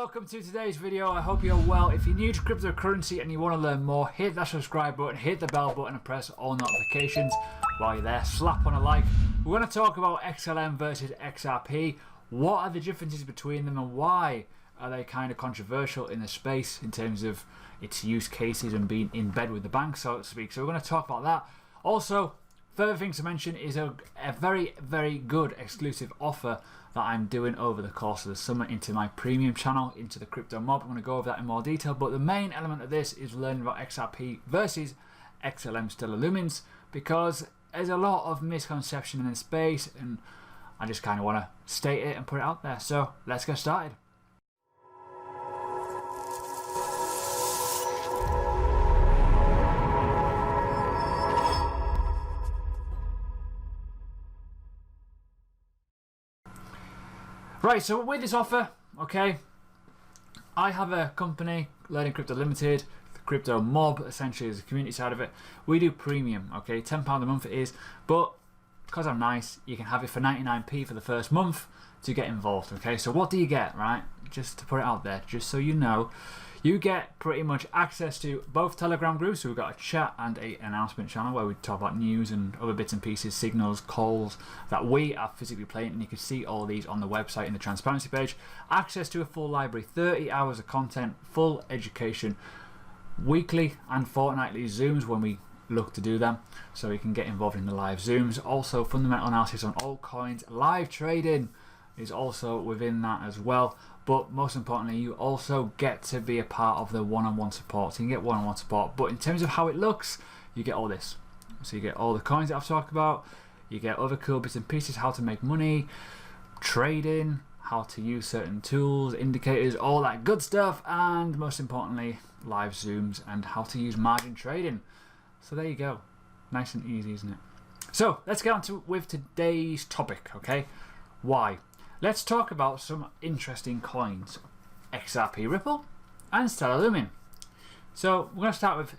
welcome to today's video. I hope you're well. If you're new to cryptocurrency and you want to learn more, hit that subscribe button, hit the bell button and press all notifications. While you're there, slap on a like. We're going to talk about XLM versus XRP. What are the differences between them and why are they kind of controversial in the space in terms of its use cases and being in bed with the bank, so to speak. So we're going to talk about that. Also, further things to mention is a very, very good exclusive offer that I'm doing over the course of the summer into my premium channel, into the Crypto Mob. I'm going to go over that in more detail, but the main element of this is learning about XRP versus XLM Stellar Lumens, because there's a lot of misconception in the space and I just kind of want to state it and put it out there. So let's get started. Right, so with this offer, okay, I have a company, Learning Crypto Limited, the Crypto Mob, essentially is the community side of it. We do premium, okay, £10 a month it is, but because I'm nice, you can have it for 99p for the first month to get involved, okay? So what do you get, right? Just to put it out there, just so you know, you get pretty much access to both Telegram groups. So we've got a chat and an announcement channel where we talk about news and other bits and pieces, signals, calls that we are physically playing, and you can see all these on the website in the transparency page. Access to a full library, 30 hours of content, full education, weekly and fortnightly Zooms when we look to do them, so you can get involved in the live Zooms. Also fundamental analysis on altcoins, live trading is also within that as well. But most importantly, you also get to be a part of the one-on-one support. So you can get one-on-one support, but in terms of how it looks, you get all this. So you get all the coins that I've talked about, you get other cool bits and pieces, how to make money, trading, how to use certain tools, indicators, all that good stuff, and most importantly, live Zooms and how to use margin trading. So there you go. Nice and easy, isn't it? So let's get on to with today's topic, okay? Why? Let's talk about some interesting coins, XRP Ripple and Stellar Lumen. So we're going to start with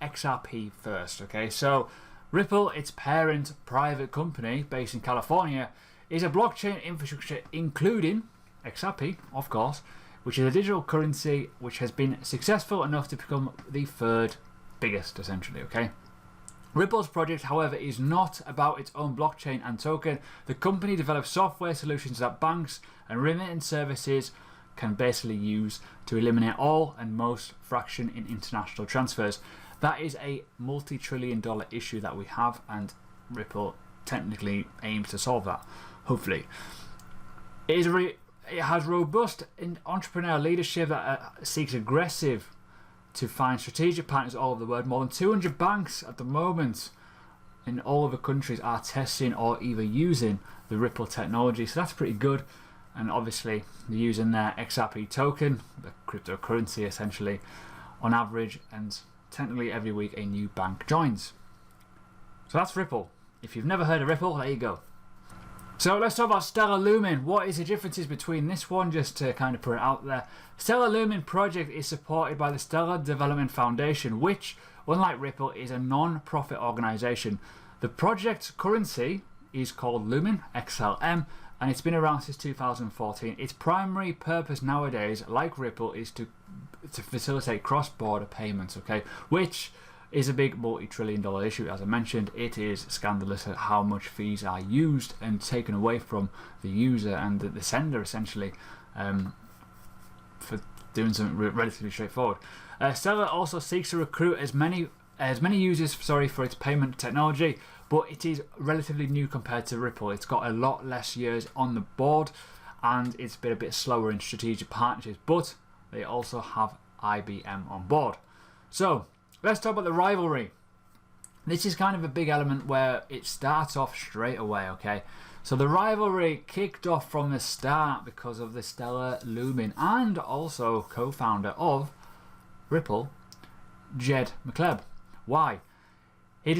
XRP first, okay? So Ripple, its parent private company based in California, is a blockchain infrastructure including XRP, of course, which is a digital currency which has been successful enough to become the third biggest, essentially, okay? Ripple's project, however, is not about its own blockchain and token. The company develops software solutions that banks and remittance services can basically use to eliminate all and most fraction in international transfers. That is a multi-trillion-dollar issue that we have, and Ripple technically aims to solve that, hopefully. It has robust entrepreneurial leadership that seeks aggressive to find strategic partners all over the world. More than 200 banks at the moment in all of the countries are testing or either using the Ripple technology, so that's pretty good. And obviously they're using their XRP token, the cryptocurrency essentially, on average, and technically every week a new bank joins. So that's Ripple. If you've never heard of Ripple, there you go. So let's talk about Stellar Lumen. What is the differences between this one, just to kind of put it out there? Stellar Lumen project is supported by the Stellar Development Foundation, which, unlike Ripple, is a non-profit organization. The project's currency is called Lumen, XLM, and it's been around since 2014. Its primary purpose nowadays, like Ripple, is to facilitate cross-border payments, okay? Which is a big multi-trillion-dollar issue. As I mentioned, it is scandalous at how much fees are used and taken away from the user and the sender, essentially, for doing something relatively straightforward. Stellar also seeks to recruit as many users, for its payment technology, but it is relatively new compared to Ripple. It's got a lot less years on the board, and it's been a bit slower in strategic partnerships, but they also have IBM on board. So let's talk about the rivalry. This is kind of a big element where it starts off straight away, okay? So the rivalry kicked off from the start because of the Stellar Lumen and also co-founder of Ripple, Jed McCaleb. Why? He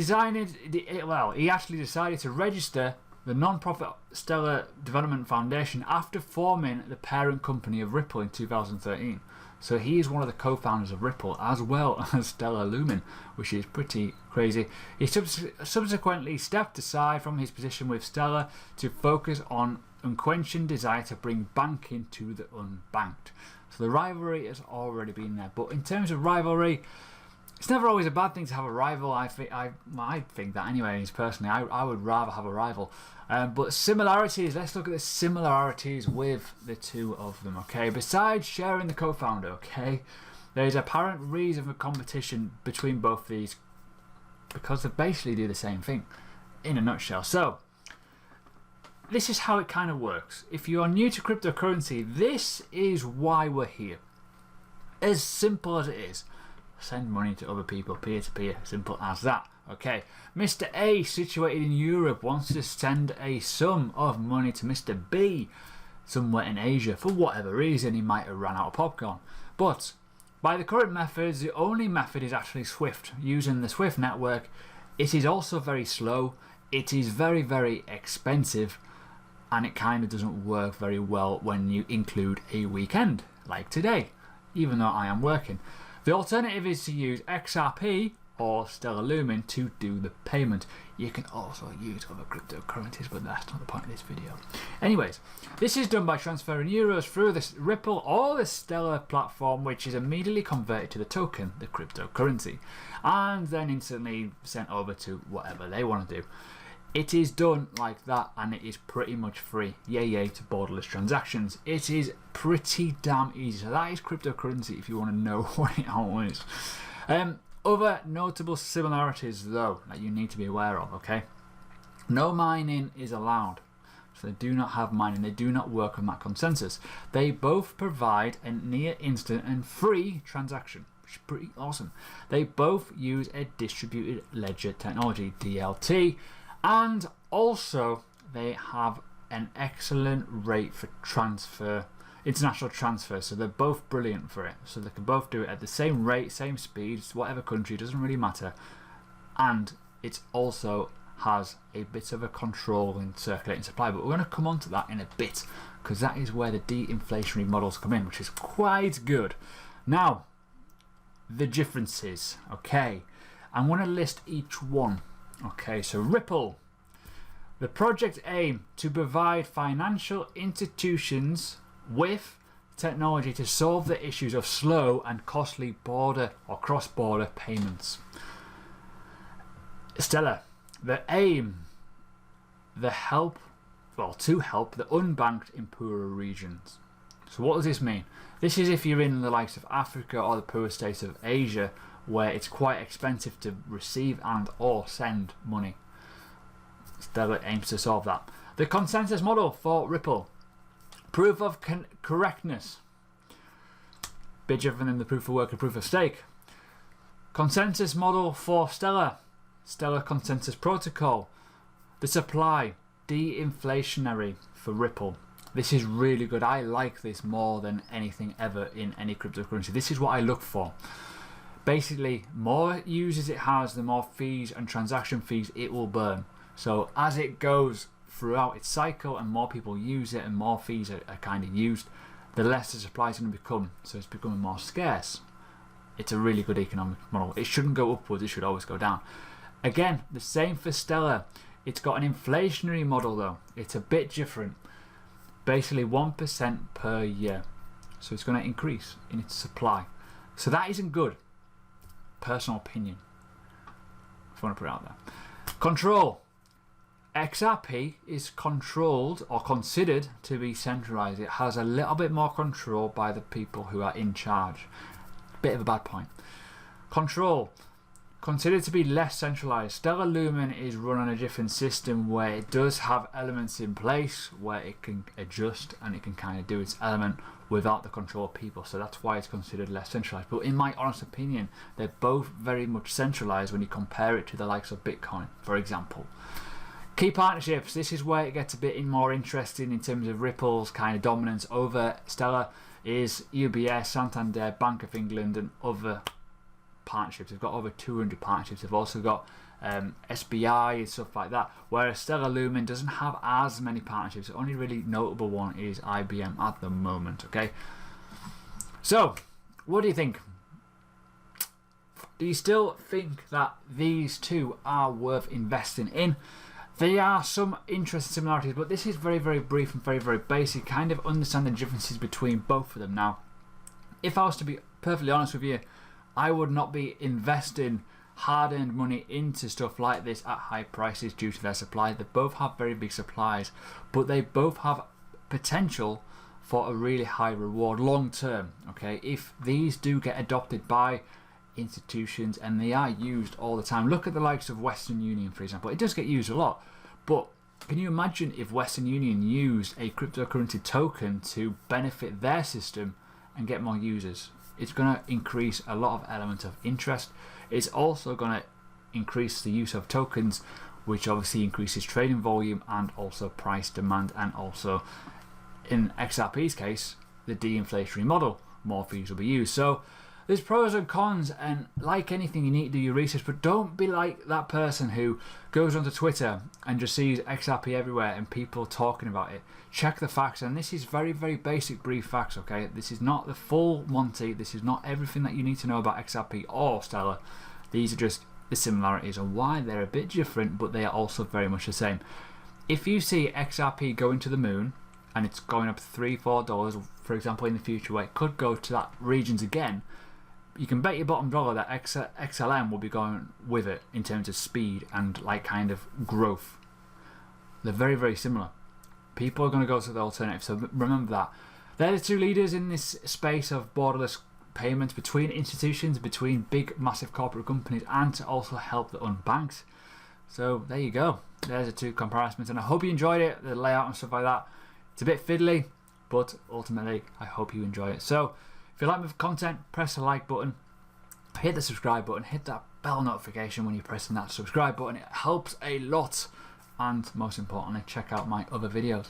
actually decided to register the non-profit Stellar Development Foundation after forming the parent company of Ripple in 2013. So he is one of the co-founders of Ripple as well as Stellar Lumen, which is pretty crazy. He subsequently stepped aside from his position with Stellar to focus on unquenching desire to bring banking to the unbanked. So the rivalry has already been there. But in terms of rivalry, it's never always a bad thing to have a rival. I think that anyway. Personally, I would rather have a rival. But similarities. Let's look at the similarities with the two of them. Okay. Besides sharing the co-founder, okay, there's apparent reason for competition between both these because they basically do the same thing, in a nutshell. So this is how it kind of works. If you are new to cryptocurrency, this is why we're here. As simple as it is. Send money to other people, peer-to-peer, simple as that. Okay, Mr. A, situated in Europe, wants to send a sum of money to Mr. B, somewhere in Asia. For whatever reason, he might have run out of popcorn. But by the current methods, the only method is actually SWIFT. Using the SWIFT network, it is also very slow, it is very, very expensive, and it kind of doesn't work very well when you include a weekend, like today, even though I am working. The alternative is to use XRP or Stellar Lumen to do the payment. You can also use other cryptocurrencies, but that's not the point of this video. Anyways, this is done by transferring euros through this Ripple or the Stellar platform, which is immediately converted to the token, the cryptocurrency, and then instantly sent over to whatever they want to do. It is done like that, and it is pretty much free. Yay to borderless transactions. It is pretty damn easy. So that is cryptocurrency if you want to know what it all is. Other notable similarities though that you need to be aware of, okay? No mining is allowed. So they do not have mining. They do not work on that consensus. They both provide a near instant and free transaction, which is pretty awesome. They both use a distributed ledger technology, DLT, and also they have an excellent rate for international transfer, so they're both brilliant for it. So they can both do it at the same rate, same speed, whatever country, doesn't really matter. And it also has a bit of a control in circulating supply, but we're going to come on to that in a bit because that is where the de-inflationary models come in, which is quite good. Now, the differences, okay, I'm going to list each one. Okay, so Ripple. The project aim to provide financial institutions with technology to solve the issues of slow and costly border or cross-border payments. Stellar. The aim to help the unbanked in poorer regions. So what does this mean? This is if you're in the likes of Africa or the poorer states of Asia, where it's quite expensive to receive and or send money. Stellar aims to solve that. The consensus model for Ripple. Proof of correctness. Bit different than the proof of work and proof of stake. Consensus model for Stellar. Stellar consensus protocol. The supply. De-inflationary for Ripple. This is really good. I like this more than anything ever in any cryptocurrency. This is what I look for. Basically, more users it has, the more fees and transaction fees it will burn. So as it goes throughout its cycle and more people use it and more fees are kind of used, the less the supply is going to become. So it's becoming more scarce. It's a really good economic model. It shouldn't go upwards, it should always go down. Again, the same for Stellar. It's got an inflationary model though. It's a bit different. Basically 1% per year. So it's going to increase in its supply. So that isn't good. Personal opinion, if I want to put it out there. Control. XRP is controlled or considered to be centralized. It has a little bit more control by the people who are in charge. Bit of a bad point. Control. Considered to be less centralized. Stellar Lumen is run on a different system where it does have elements in place where it can adjust and it can kind of do its element without the control of people. So that's why it's considered less centralized. But in my honest opinion, they're both very much centralized when you compare it to the likes of Bitcoin, for example. Key partnerships. This is where it gets a bit more interesting in terms of Ripple's kind of dominance over Stellar is UBS, Santander, Bank of England and other partnerships. They've got over 200 partnerships. They've also got SBI and stuff like that, whereas Stellar Lumen doesn't have as many partnerships. The only really notable one is IBM at the moment. Okay, so what do you think? Do you still think that these two are worth investing in? There are some interesting similarities, but this is very, very brief and very, very basic. Kind of understand the differences between both of them. Now, if I was to be perfectly honest with you, I would not be investing hard-earned money into stuff like this at high prices due to their supply. They both have very big supplies, but they both have potential for a really high reward long term. Okay, if these do get adopted by institutions and they are used all the time, look at the likes of Western Union, for example. It does get used a lot, but can you imagine if Western Union used a cryptocurrency token to benefit their system and get more users? It's going to increase a lot of elements of interest. It's also going to increase the use of tokens, which obviously increases trading volume and also price demand, and also in XRP's case, the de-inflationary model, more fees will be used. So there's pros and cons, and like anything, you need to do your research, but don't be like that person who goes onto Twitter and just sees XRP everywhere and people talking about it. Check the facts, and this is very, very basic, brief facts, okay? This is not the full Monty, this is not everything that you need to know about XRP or Stellar. These are just the similarities and why they're a bit different, but they are also very much the same. If you see XRP going to the moon, and it's going up $3-4, for example, in the future, where it could go to that regions again, you can bet your bottom dollar that XLM will be going with it in terms of speed and like kind of growth. They're very, very similar. People are going to go to the alternative, so remember that. They're the two leaders in this space of borderless payments between institutions, between big, massive corporate companies, and to also help the unbanked. So there you go. There's the two comparisons, and I hope you enjoyed it, the layout and stuff like that. It's a bit fiddly, but ultimately I hope you enjoy it. So if you like my content, press the like button, hit the subscribe button, hit that bell notification when you're pressing that subscribe button. It helps a lot. And most importantly, check out my other videos.